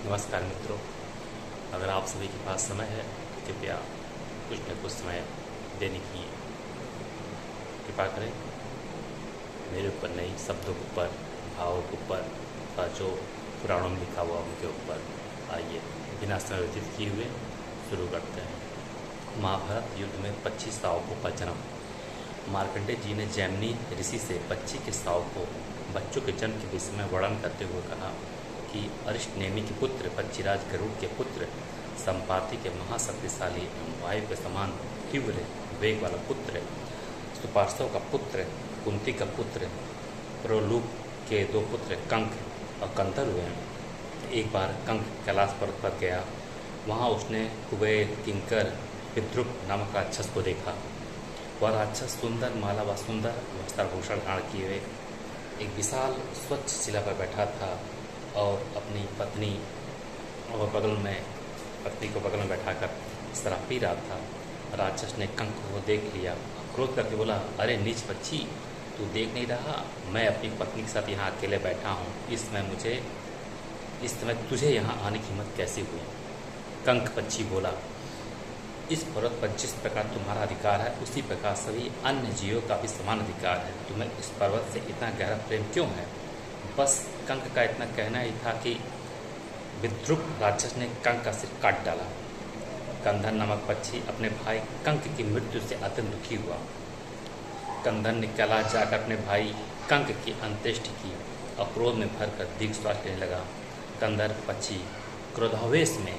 नमस्कार मित्रों, अगर आप सभी के पास समय है कृपया कुछ न कुछ समय देने की कृपा करें। मेरे ऊपर नहीं, शब्दों के ऊपर, भावों के ऊपर का जो पुराणों में लिखा हुआ उनके ऊपर। आइए बिना समय व्यतीत किए हुए शुरू करते हैं। महाभारत युद्ध में 25 शावकों का जन्म। मार्कंडेय जी ने जैमिनी ऋषि से 25 के शावकों बच्चों के जन्म के विषय में वर्णन करते हुए कहा कि अरिष्टनेमि के पुत्र, पक्षीराज गरुड़ के पुत्र, संपाति के महाशक्तिशाली एवं वायु के समान तीव्र वेग वाला पुत्र, सुपार्श्व का पुत्र, कुंती का पुत्र, प्रलोभ के 2 पुत्र कंक और कंधर हुए हैं। एक बार कंक कैलाश पर्वत पर गया। वहाँ उसने कुबेर, किंकर, विद्रुप नामक राक्षस को देखा। वह राक्षस सुंदर माला व सुंदर वस्त्रभूषण धारण किए हुए एक विशाल स्वच्छ शिला पर बैठा था और अपनी पत्नी और पत्नी को बगल में बैठाकर शराब पी रहा था। राक्षस ने कंक को देख लिया, क्रोध करके बोला, अरे नीच पक्षी, तू देख नहीं रहा मैं अपनी पत्नी के साथ यहाँ अकेले बैठा हूँ। इस समय तुझे यहाँ आने की हिम्मत कैसे हुई? कंक पक्षी बोला, इस पर्वत पर जिस प्रकार तुम्हारा अधिकार है उसी प्रकार सभी अन्य जीवों का भी समान अधिकार है। तुम्हें इस पर्वत से इतना गहरा प्रेम क्यों है? बस कंक का इतना कहना ही था कि विद्रुप राक्षस ने कंक का सिर काट डाला। कंधर नामक पक्षी अपने भाई कंक की मृत्यु से अत्यंत दुखी हुआ। कंधर ने कैलाश जाकर अपने भाई कंक की अंत्येष्टि की और क्रोध में भरकर दीर्घ श्वास लेने लगा। कंधर पक्षी क्रोधावेश में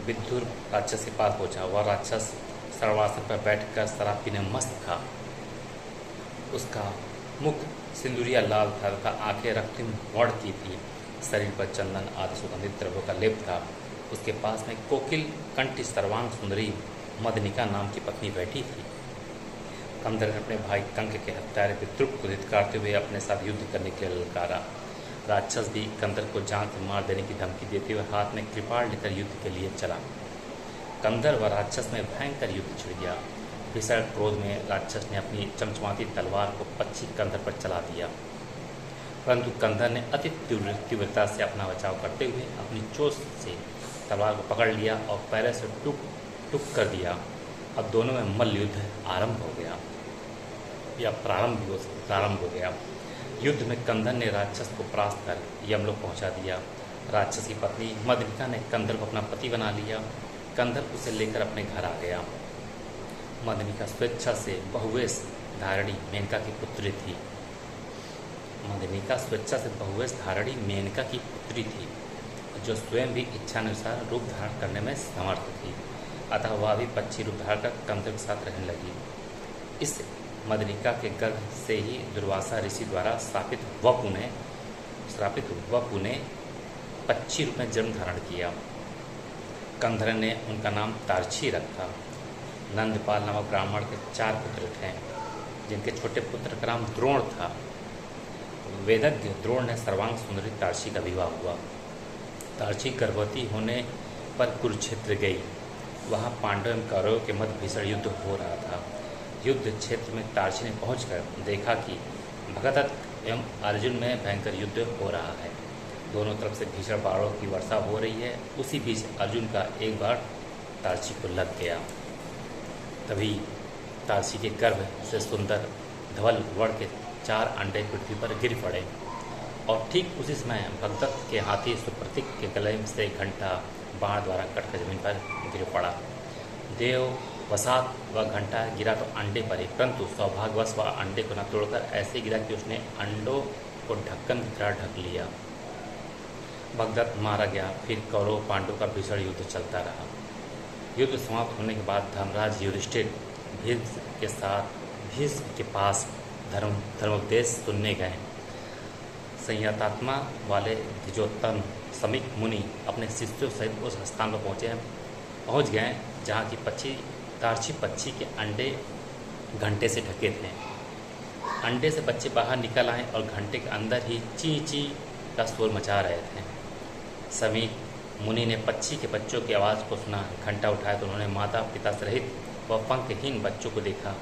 विद्रुप राक्षस के पास पहुंचा। वह राक्षस सर्वासन पर बैठकर शराब पीने मस्त था। उसका मुख सिंदूरिया लाल था तथा आंखें रक्तिम वर्ण की थी। शरीर पर चंदन आदि सुगंधित द्रव्यों का लेप था। उसके पास में कोकिल कंठी सर्वांग सुंदरी मदनिका नाम की पत्नी बैठी थी। कंधर ने अपने भाई कंक के हत्यारे विद्रुप को धिक्कारते हुए अपने साथ युद्ध करने के लिए ललकारा। राक्षस भी कंधर को जान से मार देने की धमकी देते हुए हाथ में कृपाण लेकर युद्ध के लिए चला। कंधर व राक्षस में भयंकर युद्ध छिड़ गया। भीषण क्रोध में राक्षस ने अपनी चमचमाती तलवार को पक्षी कंधर पर चला दिया, परंतु कंधर ने अति तीव्रता से अपना बचाव करते हुए अपनी चोट से तलवार को पकड़ लिया और पैर से टुक कर दिया। अब दोनों में मल्ल युद्ध आरंभ हो गया या प्रारंभ हो गया। युद्ध में कंधर ने राक्षस को परास्त कर यमलोक पहुंचा दिया। राक्षस की पत्नी मदनिका ने कंधर को अपना पति बना लिया। कंधर उसे लेकर अपने घर आ गया। मदनिका स्वेच्छा से बहुवेश धारणी मेनका की पुत्री थी। जो स्वयं भी इच्छानुसार रूप धारण करने में समर्थ थी। अतः वह भी पक्षी रूप धारण कर कंधर के साथ रहने लगी। इस मदनिका के गर्भ से ही दुर्वासा ऋषि द्वारा श्रापित वपु ने पक्षी रूप में जन्म धारण किया। कंधर ने उनका नाम तारछी रखा। नंदपाल नामक ब्राह्मण के 4 पुत्र थे, जिनके छोटे पुत्र का नाम द्रोण था। वेदज्ञ द्रोण ने सर्वांग सुंदरी तारछी का विवाह हुआ। तारछी गर्भवती होने पर कुरुक्षेत्र गई। वहाँ पांडव एवं कौरवों के मध्य भीषण युद्ध हो रहा था। युद्ध क्षेत्र में तारछी ने पहुंचकर देखा कि भगदत्त एवं अर्जुन में भयंकर युद्ध हो रहा है। दोनों तरफ से भीषण बाणों की वर्षा हो रही है। उसी बीच अर्जुन का एक बार तारछी को लग गया। तभी तारछी के गर्भ से सुंदर धवल वर्ण के 4 अंडे पृथ्वी पर गिर पड़े और ठीक उसी समय भगदत्त के हाथी सुप्रतीक के गले से घंटा बाण द्वारा कटकर जमीन पर गिर पड़ा। देव वसात वह घंटा गिरा तो अंडे पर ही, परंतु सौभाग्यवश वह अंडे को न तोड़कर ऐसे गिरा कि उसने अंडों को ढक्कन की तरह ढक लिया। भगदत्त मारा गया। फिर कौरव पांडवों का भीषण युद्ध चलता रहा। युद्ध समाप्त होने के बाद धर्मराज युधिष्ठिर भीष्म के पास धर्मोपदेश सुनने गए। संयतात्मा वाले द्विजोत्तम समीक मुनि अपने शिष्यों सहित उस स्थान पर पहुँच गए जहाँ की तारछी पक्षी के अंडे घंटे से ढके थे। अंडे से बच्चे बाहर निकल आए और घंटे के अंदर ही ची ची का शोर मचा रहे थे। समीक मुनि ने पक्षी के बच्चों की आवाज़ को सुना। घंटा उठाया तो उन्होंने माता पिता सहित व पंखहीन बच्चों को देखा।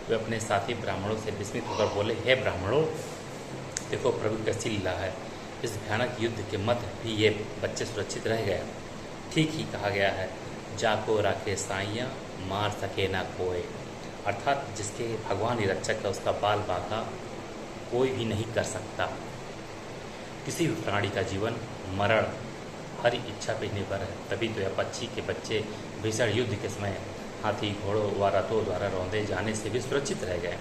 वे अपने साथी ब्राह्मणों से विस्मित होकर बोले, हे ब्राह्मणों, देखो प्रभु कैसी लीला है। इस भयानक युद्ध के मध्य भी ये बच्चे सुरक्षित रह गए। ठीक ही कहा गया है, जाको राखे साइयाँ मार सके ना कोई, अर्थात जिसके भगवान ही रक्षक है उसका बाल बांका कोई भी नहीं कर सकता। किसी भी प्राणी का जीवन मरण हरी इच्छा पर निर्भर है, तभी तो यह पक्षी के बच्चे भीषण युद्ध के समय हाथी घोड़ों व रथों द्वारा रौंदे जाने से भी सुरक्षित रह गए।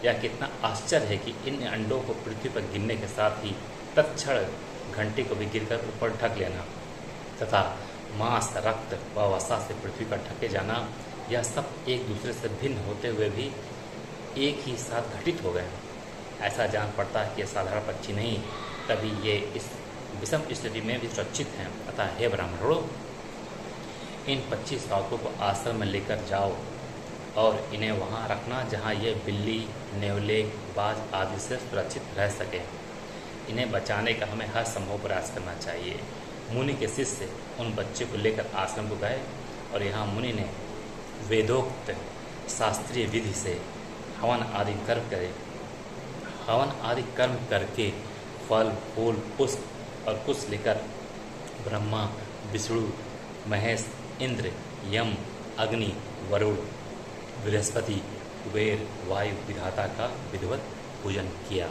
यह कितना आश्चर्य है कि इन अंडों को पृथ्वी पर गिरने के साथ ही तत्क्षण घंटे को भी गिरकर ऊपर ढक लेना तथा मांस रक्त व वसा से पृथ्वी पर ढके जाना, यह सब एक दूसरे से भिन्न होते हुए भी एक ही साथ घटित हो गए। ऐसा जान पड़ता है कि यह साधारण पक्षी नहीं, तभी ये इस विषम स्थिति में भी सुरक्षित हैं। अतः हे ब्राह्मणों, इन 25 सावकों को आश्रम में लेकर जाओ और इन्हें वहाँ रखना जहाँ ये बिल्ली नेवले बाज आदि से सुरक्षित रह सके। इन्हें बचाने का हमें हर संभव प्रयास करना चाहिए। मुनि के शिष्य उन बच्चे को लेकर आश्रम को गए और यहाँ मुनि ने वेदोक्त शास्त्रीय विधि से हवन आदि कर्म करके फल फूल पुष्प और कुश लेकर ब्रह्मा विष्णु महेश इंद्र यम अग्नि वरुण बृहस्पति कुबेर वायु विधाता का विधिवत पूजन किया।